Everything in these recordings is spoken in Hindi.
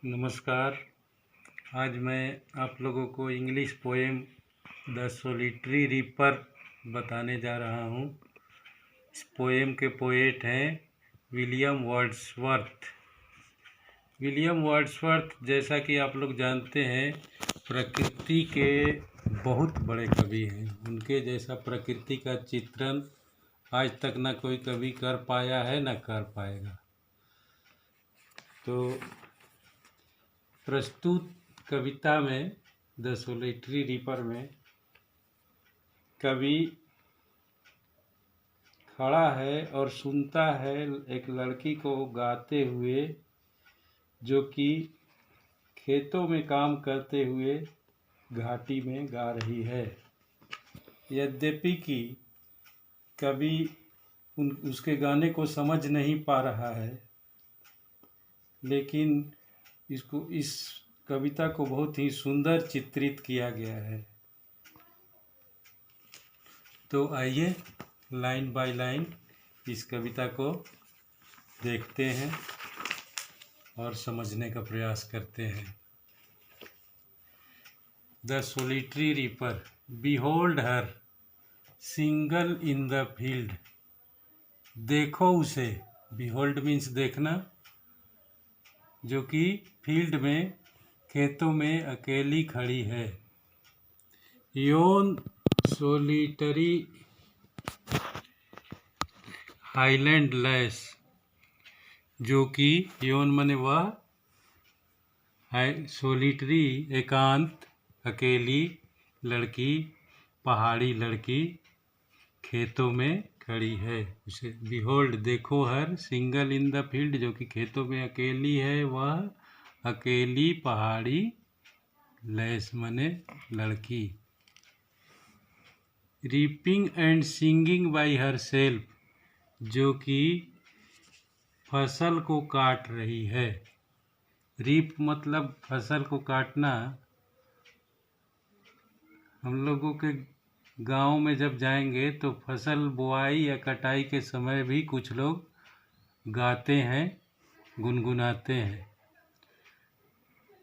नमस्कार। आज मैं आप लोगों को English poem the solitary reaper बताने जा रहा हूँ। इस पोएम के पोएट हैं विलियम वर्ड्सवर्थ। विलियम वर्ड्सवर्थ, जैसा कि आप लोग जानते हैं, प्रकृति के बहुत बड़े कवि हैं। उनके जैसा प्रकृति का चित्रण आज तक ना कोई कवि कर पाया है ना कर पाएगा। तो प्रस्तुत कविता में द सोलिटरी रीपर में कवि खड़ा है और सुनता है एक लड़की को गाते हुए, जो कि खेतों में काम करते हुए घाटी में गा रही है। यद्यपि कि कवि उसके गाने को समझ नहीं पा रहा है, लेकिन इस कविता को बहुत ही सुंदर चित्रित किया गया है। तो आइए लाइन बाय लाइन इस कविता को देखते हैं और समझने का प्रयास करते हैं। The solitary reaper, behold her single in the field. देखो उसे, बिहोल्ड मीन्स देखना, जो कि फील्ड में खेतों में अकेली खड़ी है। योन सोलिटरी हाईलैंड लेस, जो कि योन मने वह, सोलिटरी एकांत अकेली लड़की, पहाड़ी लड़की खेतों में खड़ी है। उसे बिहोल्ड देखो, हर सिंगल इन द फील्ड, जो कि खेतों में अकेली है, वह अकेली पहाड़ी लेस मने लड़की। Reaping and singing by her self, जो कि फसल को काट रही है। रीप मतलब फसल को काटना। हम लोगों के गांव में जब जाएंगे तो फसल बुआई या कटाई के समय भी कुछ लोग गाते हैं, गुनगुनाते हैं।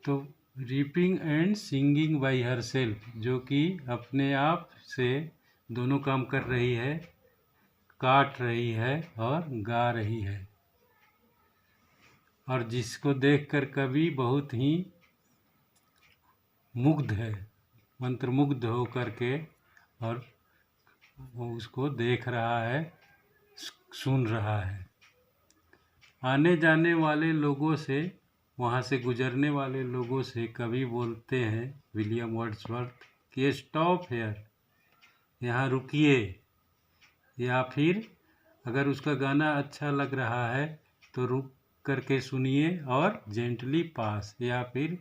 तो reaping and singing by her self, जो कि अपने आप से दोनों काम कर रही है, काट रही है और गा रही है। और जिसको देखकर कवि बहुत ही मुग्ध है, मंत्रमुग्ध हो करके, और वो उसको देख रहा है, सुन रहा है। आने जाने वाले लोगों से, वहाँ से गुजरने वाले लोगों से कवि बोलते हैं विलियम वर्ड्सवर्थ कि स्टॉप हेयर, यहाँ रुकिए। या फिर अगर उसका गाना अच्छा लग रहा है तो रुक करके सुनिए और जेंटली पास, या फिर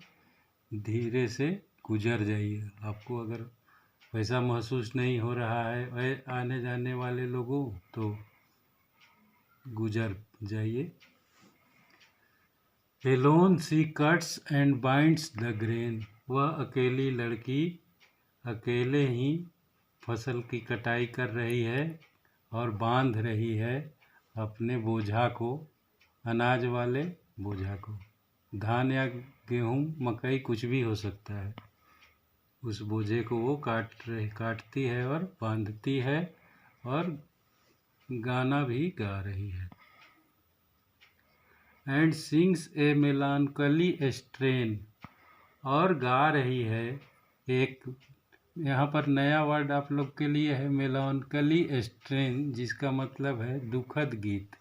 धीरे से गुजर जाइए। आपको अगर वैसा महसूस नहीं हो रहा है आने जाने वाले लोगों, तो गुजर जाइए। Alone she cuts and binds the grain, वह अकेली लड़की अकेले ही फसल की कटाई कर रही है और बांध रही है अपने बोझा को, अनाज वाले बोझा को। धान या गेहूँ, मकई, कुछ भी हो सकता है। उस बोझे को वो काटती है और बांधती है और गाना भी गा रही है। एंड सिंग्स ए मेलानकली स्ट्रेन, और गा रही है एक, यहाँ पर नया वर्ड आप लोग के लिए है, मेलानकली स्ट्रेन, जिसका मतलब है दुखद गीत।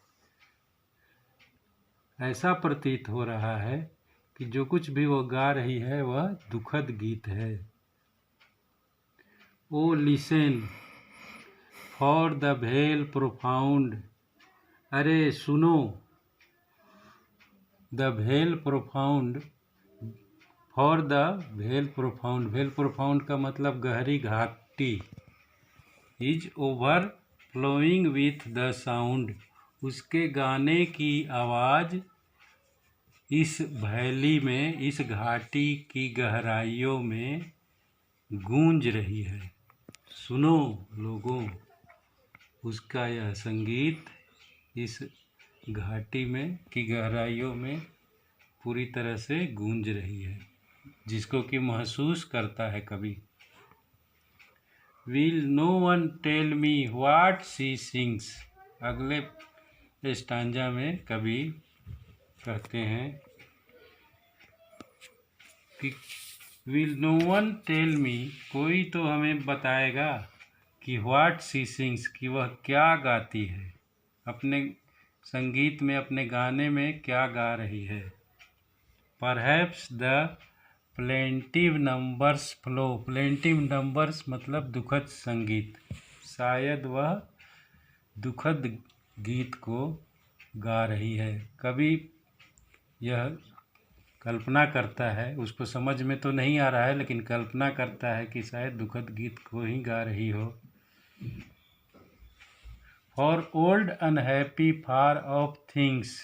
ऐसा प्रतीत हो रहा है कि जो कुछ भी वो गा रही है वह दुखद गीत है। O listen for the vale profound, अरे सुनो, the vale profound, for the vale profound, vale profound का मतलब गहरी घाटी, is overflowing with the sound, उसके गाने की आवाज़ इस वैली में, इस घाटी की गहराइयों में गूंज रही है। सुनो लोगों, उसका यह संगीत इस घाटी में की गहराइयों में पूरी तरह से गूंज रही है, जिसको कि महसूस करता है कवि। Will no one tell me what she sings? अगले स्टांजा में कवि कहते हैं कि Will no one tell me, कोई तो हमें बताएगा कि what she sings, कि वह क्या गाती है, अपने संगीत में, अपने गाने में क्या गा रही है। Perhaps the plaintiff numbers flow, plaintiff numbers मतलब दुखद संगीत, शायद वह दुखद गीत को गा रही है। कवि यह कल्पना करता है, उसको समझ में तो नहीं आ रहा है, लेकिन कल्पना करता है कि शायद दुखद गीत को ही गा रही हो। For old unhappy far of things,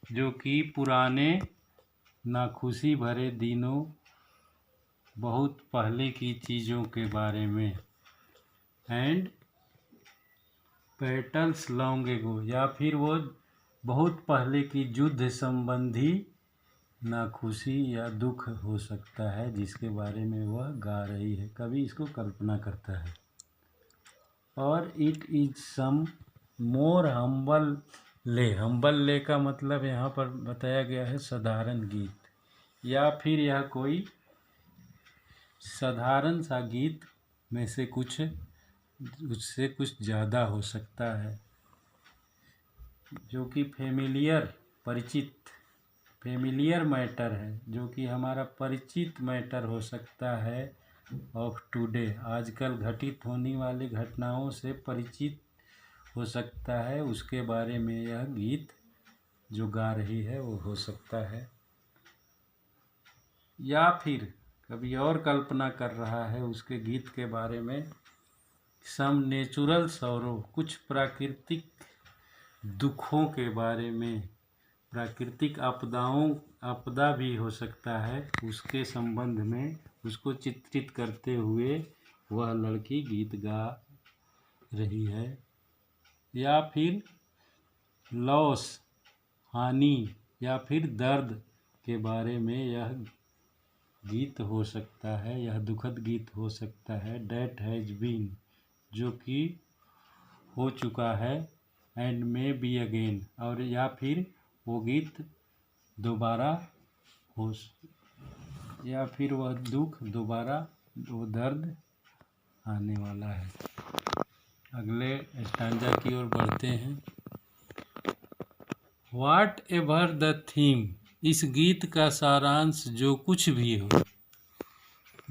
जो कि पुराने नाखुशी भरे दिनों, बहुत पहले की चीज़ों के बारे में। एंड पेटल्स लॉन्ग एगो, या फिर वो बहुत पहले की युद्ध संबंधी नाखुशी या दुख हो सकता है, जिसके बारे में वह गा रही है। कवि इसको कल्पना करता है। और it is some more humble lay, humble lay का मतलब यहाँ पर बताया गया है साधारण गीत, या फिर यह कोई साधारण सा गीत में से कुछ, उससे कुछ ज़्यादा हो सकता है, जो कि फेमिलियर, परिचित, फेमिलियर मैटर है, जो कि हमारा परिचित मैटर हो सकता है। ऑफ टुडे, आजकल घटित होने वाली घटनाओं से परिचित हो सकता है, उसके बारे में यह गीत जो गा रही है वो हो सकता है। या फिर कभी और कल्पना कर रहा है उसके गीत के बारे में। सम नेचुरल सौरो, कुछ प्राकृतिक दुखों के बारे में, प्राकृतिक आपदा भी हो सकता है, उसके संबंध में उसको चित्रित करते हुए वह लड़की गीत गा रही है। या फिर लॉस, हानि या फिर दर्द के बारे में यह गीत हो सकता है, यह दुखद गीत हो सकता है। डैट हैज़ बीन, जो कि हो चुका है। एंड मे बी अगेन, और या फिर वो गीत दोबारा हो, या फिर वह दुख दोबारा, वो दर्द आने वाला है। अगले स्टांजा की ओर बढ़ते हैं। वाट एवर द थीम, इस गीत का सारांश जो कुछ भी हो।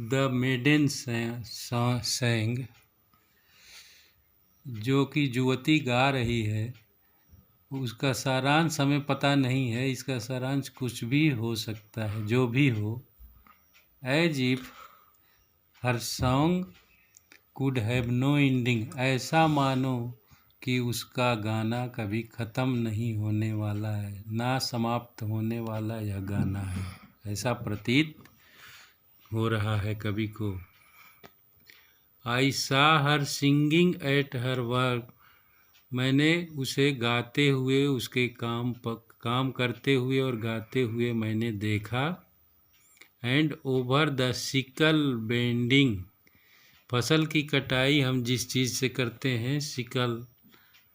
द मेडन सैंग, जो कि युवती गा रही है, उसका सारांश हमें पता नहीं है, इसका सारांश कुछ भी हो सकता है, जो भी हो। As if her song could have no ending, ऐसा मानो कि उसका गाना कभी ख़त्म नहीं होने वाला है, ना समाप्त होने वाला यह गाना है, ऐसा प्रतीत हो रहा है कवि को। आई सा हर सिंगिंग एट हर वर्क, मैंने उसे गाते हुए, उसके काम करते हुए और गाते हुए मैंने देखा। And over the sickle bending, फसल की कटाई हम जिस चीज़ से करते हैं, सिकल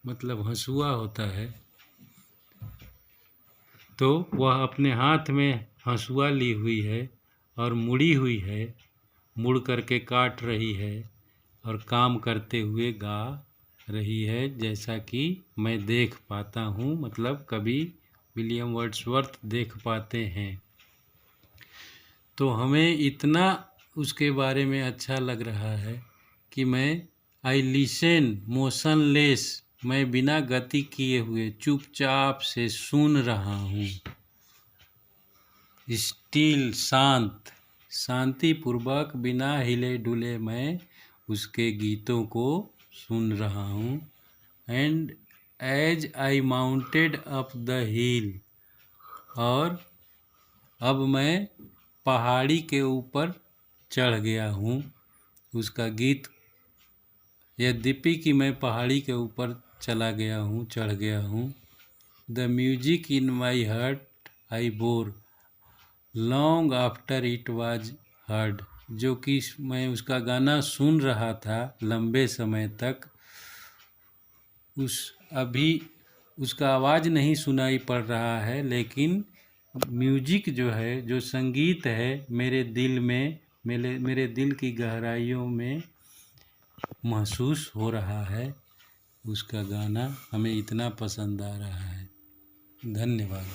मतलब हंसुआ होता है, तो वह अपने हाथ में हंसुआ ली हुई है और मुड़ी हुई है, मुड़ करके काट रही है और काम करते हुए गा रही है, जैसा कि मैं देख पाता हूँ, मतलब कवि विलियम वर्ड्सवर्थ देख पाते हैं। तो हमें इतना उसके बारे में अच्छा लग रहा है कि मैं आई लिसन मोशनलेस, मैं बिना गति किए हुए चुपचाप से सुन रहा हूँ। स्टिल, शांत, शांतिपूर्वक, बिना हिले डुले मैं उसके गीतों को सुन रहा हूँ। And as I mounted up the hill, और अब मैं पहाड़ी के ऊपर चढ़ गया हूँ। उसका गीत, यद्यपि कि मैं पहाड़ी के ऊपर चला गया हूँ, चढ़ गया हूँ। The music in my heart, I bore long after it was heard, जो कि मैं उसका गाना सुन रहा था लंबे समय तक, अभी उसका आवाज़ नहीं सुनाई पड़ रहा है, लेकिन म्यूजिक जो है, जो संगीत है, मेरे दिल में, मेरे दिल की गहराइयों में महसूस हो रहा है। उसका गाना हमें इतना पसंद आ रहा है। धन्यवाद।